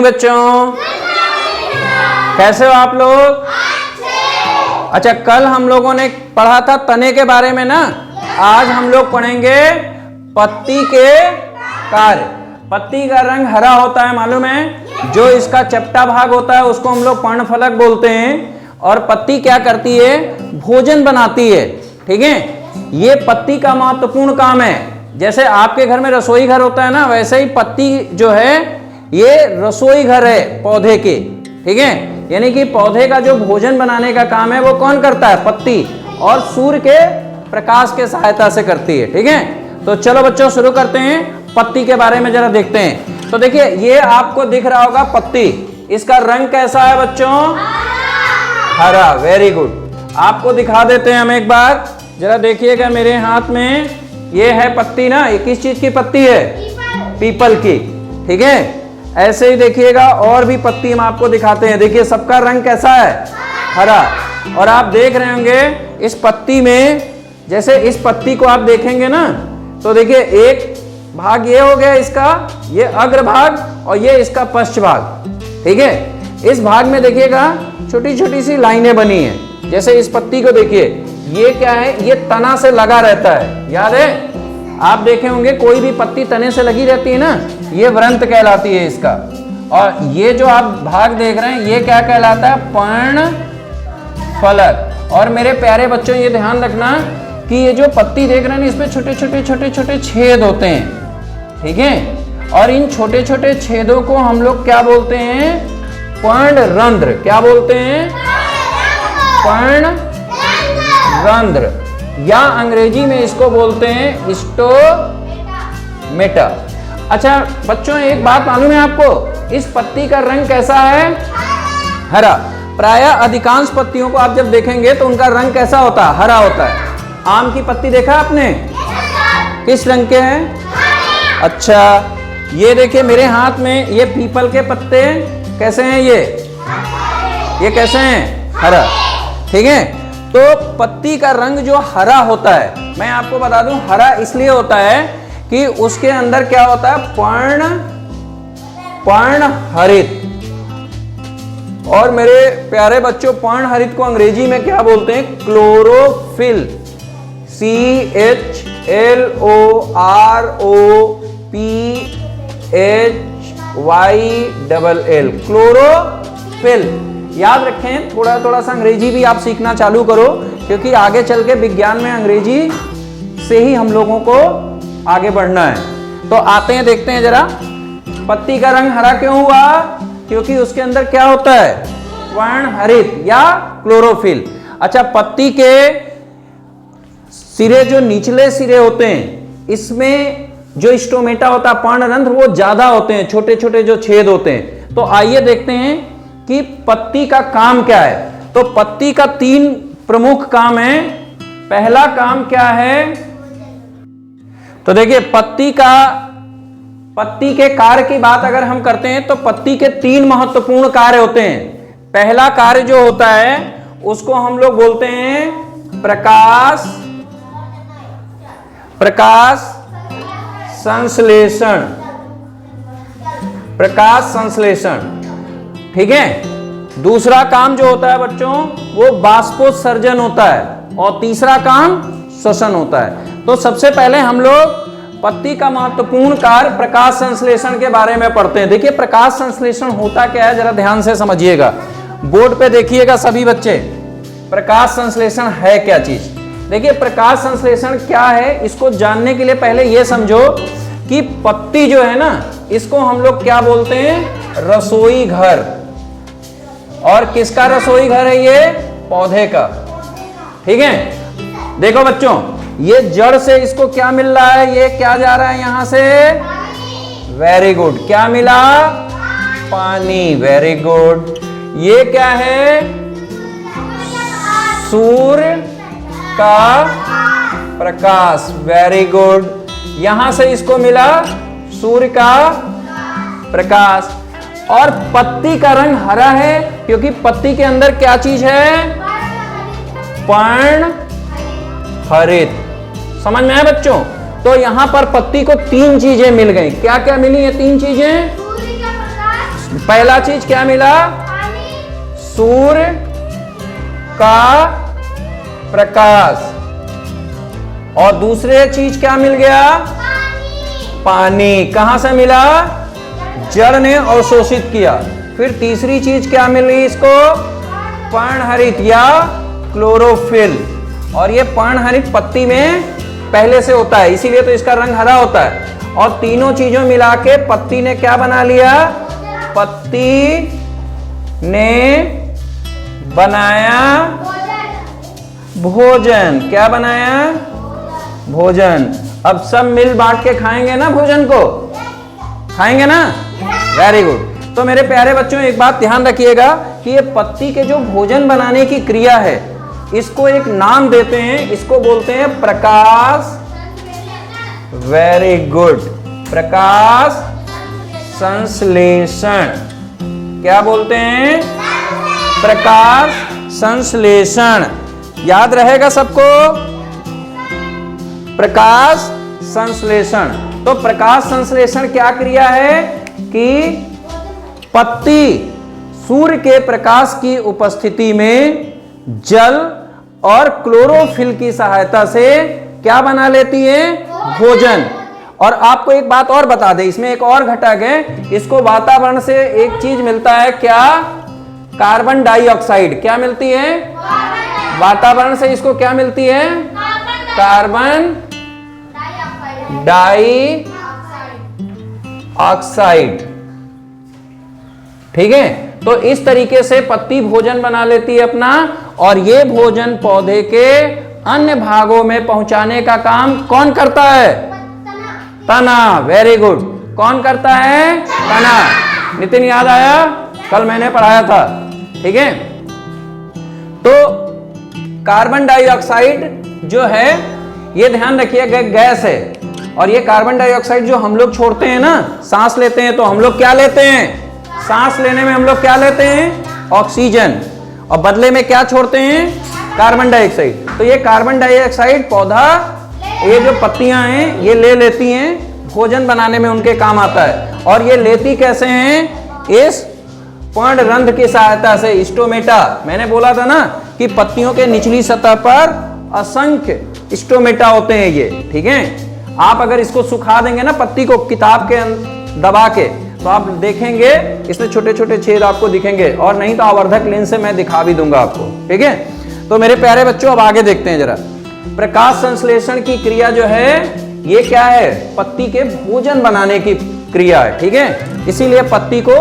Morning बच्चों, कैसे हो आप लोग? अच्छा, कल हम लोगों ने पढ़ा था तने के बारे में ना। आज हम लोग पढ़ेंगे पत्ती के कार्य। पत्ती का रंग हरा होता है, मालूम है? जो इसका चपटा भाग होता है उसको हम लोग पर्णफलक बोलते हैं। और पत्ती क्या करती है? भोजन बनाती है। ठीक है, ये पत्ती का महत्वपूर्ण काम है। जैसे आपके घर में रसोई घर होता है ना, वैसे ही पत्ती जो है ये रसोई घर है पौधे के। ठीक है, यानी कि पौधे का जो भोजन बनाने का काम है वो कौन करता है? पत्ती। और सूर्य के प्रकाश के सहायता से करती है। ठीक है, तो चलो बच्चों शुरू करते हैं। पत्ती के बारे में जरा देखते हैं। तो देखिए, ये आपको दिख रहा होगा पत्ती। इसका रंग कैसा है बच्चों? हरा। Very good. आपको दिखा देते हैं हम एक बार, जरा देखिएगा मेरे हाथ में। ये है पत्ती ना, ये किस चीज की पत्ती है? पीपल की। ठीक है, ऐसे ही देखिएगा और भी पत्ती हम आपको दिखाते हैं। देखिए सबका रंग कैसा है? हरा। और आप देख रहे होंगे इस पत्ती में, जैसे इस पत्ती को आप देखेंगे ना, तो देखिए एक भाग ये हो गया इसका, ये अग्र भाग, और ये इसका पश्च भाग। ठीक है, इस भाग में देखिएगा छोटी छोटी सी लाइनें बनी हैं। जैसे इस पत्ती को देखिए, ये क्या है? ये तना से लगा रहता है, याद है? आप देखे होंगे कोई भी पत्ती तने से लगी रहती है ना, ये वृंत कहलाती है इसका। और ये जो आप भाग देख रहे हैं ये क्या कहलाता है? पर्णफलक। और मेरे प्यारे बच्चों, ये ध्यान रखना कि ये जो पत्ती देख रहे हैं ना, इसमें छोटे छोटे छोटे छोटे छेद होते हैं। ठीक है, और इन छोटे छोटे छेदों को हम लोग क्या बोलते हैं? पर्णरंध्र। क्या बोलते हैं? पर्णरंध्र, या अंग्रेजी में इसको बोलते हैं स्टोमेटा। अच्छा बच्चों, एक बात मालूम है आपको? इस पत्ती का रंग कैसा है? हरा। प्रायः अधिकांश पत्तियों को आप जब देखेंगे तो उनका रंग कैसा होता है? हरा होता है। आम की पत्ती देखा आपने? किस रंग के हैं? अच्छा, ये देखिए मेरे हाथ में ये पीपल के पत्ते कैसे हैं? ये कैसे हैं? हरा। ठीक है, तो पत्ती का रंग जो हरा होता है, मैं आपको बता दूं हरा इसलिए होता है कि उसके अंदर क्या होता है? पर्णहरित। और मेरे प्यारे बच्चों, पर्णहरित को अंग्रेजी में क्या बोलते हैं? क्लोरोफिल। CHLOROPHYLL, chlorophyll. याद रखें, थोड़ा थोड़ा सा अंग्रेजी भी आप सीखना चालू करो, क्योंकि आगे चल के विज्ञान में अंग्रेजी से ही हम लोगों को आगे बढ़ना है। तो आते हैं, देखते हैं जरा पत्ती का रंग हरा क्यों हुआ? क्योंकि उसके अंदर क्या होता है? पर्णहरित या क्लोरोफिल। अच्छा, पत्ती के सिरे, जो निचले सिरे होते हैं, इसमें जो स्टोमेटा होता है, पर्णरंध्र, वो ज्यादा होते हैं, छोटे छोटे जो छेद होते हैं। तो आइए देखते हैं कि पत्ती का काम क्या है। तो पत्ती का 3 प्रमुख काम है। पहला काम क्या है? तो देखिए पत्ती के कार्य की बात अगर हम करते हैं तो पत्ती के 3 महत्वपूर्ण कार्य होते हैं। पहला कार्य जो होता है उसको हम लोग बोलते हैं प्रकाश संश्लेषण। ठीक है, दूसरा काम जो होता है बच्चों वो बाष्पोत्सर्जन होता है, और तीसरा काम श्वसन होता है। तो सबसे पहले हम लोग पत्ती का महत्वपूर्ण कार्य प्रकाश संश्लेषण के बारे में पढ़ते हैं। देखिए प्रकाश संश्लेषण होता क्या है, जरा ध्यान से समझिएगा। बोर्ड पे देखिएगा सभी बच्चे, प्रकाश संश्लेषण है क्या चीज। देखिए प्रकाश संश्लेषण क्या है, इसको जानने के लिए पहले यह समझो कि पत्ती जो है ना, इसको हम लोग क्या बोलते हैं? रसोई घर। और किसका रसोई घर है? ये पौधे का। ठीक है, देखो बच्चों, ये जड़ से इसको क्या मिल रहा है? ये क्या जा रहा है यहां से? Very good. क्या मिला? पानी। Very good. ये क्या है? सूर्य का प्रकाश। Very good. यहां से इसको मिला सूर्य का प्रकाश। और पत्ती का रंग हरा है क्योंकि पत्ती के अंदर क्या चीज है? पर्णहरित। समझ में आया बच्चों? तो यहां पर पत्ती को 3 चीजें मिल गई। क्या क्या मिली ये 3 चीजें? पहला चीज क्या मिला? सूर्य का प्रकाश। और दूसरे चीज क्या मिल गया? पानी। कहां से मिला? जड़ ने अवशोषित किया। फिर तीसरी चीज क्या मिली इसको? पर्णहरित या क्लोरोफिल। और ये पर्णहरित पत्ती में पहले से होता है, इसीलिए तो इसका रंग हरा होता है। और तीनों चीजों मिला के पत्ती ने क्या बना लिया? पत्ती ने बनाया भोजन। क्या बनाया? भोजन। अब सब मिल बांट के खाएंगे ना भोजन को? खाएंगे ना? Very good. तो मेरे प्यारे बच्चों एक बात ध्यान रखिएगा कि ये पत्ती के जो भोजन बनाने की क्रिया है, इसको एक नाम देते हैं, इसको बोलते हैं प्रकाश। Very good. प्रकाश संश्लेषण। क्या बोलते हैं? प्रकाश संश्लेषण। याद रहेगा सबको? प्रकाश संश्लेषण। तो प्रकाश संश्लेषण क्या क्रिया है कि पत्ती सूर्य के प्रकाश की उपस्थिति में जल और क्लोरोफिल की सहायता से क्या बना लेती है? भोजन। और आपको एक बात और बता दें, इसमें एक और घटक है, इसको वातावरण से एक चीज मिलता है। क्या? Carbon dioxide. क्या मिलती है? वातावरण से इसको क्या मिलती है? Carbon dioxide. ठीक है। तो इस तरीके से पत्ती भोजन बना लेती है अपना, और ये भोजन पौधे के अन्य भागों में पहुंचाने का काम कौन करता है? तना। Very good. कौन करता है? तना। नितिन याद आया? कल मैंने पढ़ाया था। ठीक है। तो कार्बन डाइऑक्साइड जो है, ये ध्यान रखिए गैस है, और ये कार्बन डाइऑक्साइड जो हम लोग छोड़ते हैं ना, सांस लेते हैं, तो हम लोग क्या लेते हैं? सांस लेने में हम लोग क्या लेते हैं? ऑक्सीजन। और बदले में क्या छोड़ते हैं? Carbon dioxide. तो ये कार्बन डाइऑक्साइड पौधा, ये जो पत्तियां हैं, ये ले लेती हैं, भोजन बनाने में उनके काम आता है। और ये लेती कैसे हैं? इस पर्णरंध्र की सहायता से, स्टोमेटा। मैंने बोला था ना कि पत्तियों के निचली सतह पर असंख्य स्टोमेटा होते हैं ये। ठीक है। आप अगर इसको सुखा देंगे ना पत्ती को किताब के दबा के, तो आप देखेंगे इसमें छोटे छोटे छेद आपको दिखेंगे, और नहीं तो आवर्धक लेंस से मैं दिखा भी दूंगा आपको। ठीक है। तो मेरे प्यारे बच्चों अब आगे देखते हैं जरा। प्रकाश संश्लेषण की क्रिया जो है, ये क्या है? पत्ती के भोजन बनाने की क्रिया है। ठीक है। इसीलिए पत्ती को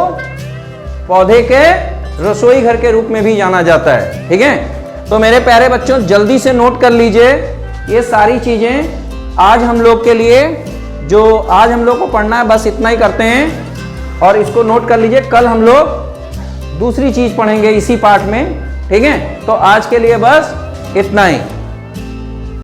पौधे के रसोई घर के रूप में भी जाना जाता है। ठीक है। तो मेरे प्यारे बच्चों जल्दी से नोट कर लीजिए, ये सारी चीजें आज हम लोग के लिए, जो आज हम लोग को पढ़ना है, बस इतना ही करते हैं। और इसको नोट कर लीजिए, कल हम लोग दूसरी चीज पढ़ेंगे इसी पाठ में। ठीक है। तो आज के लिए बस इतना ही।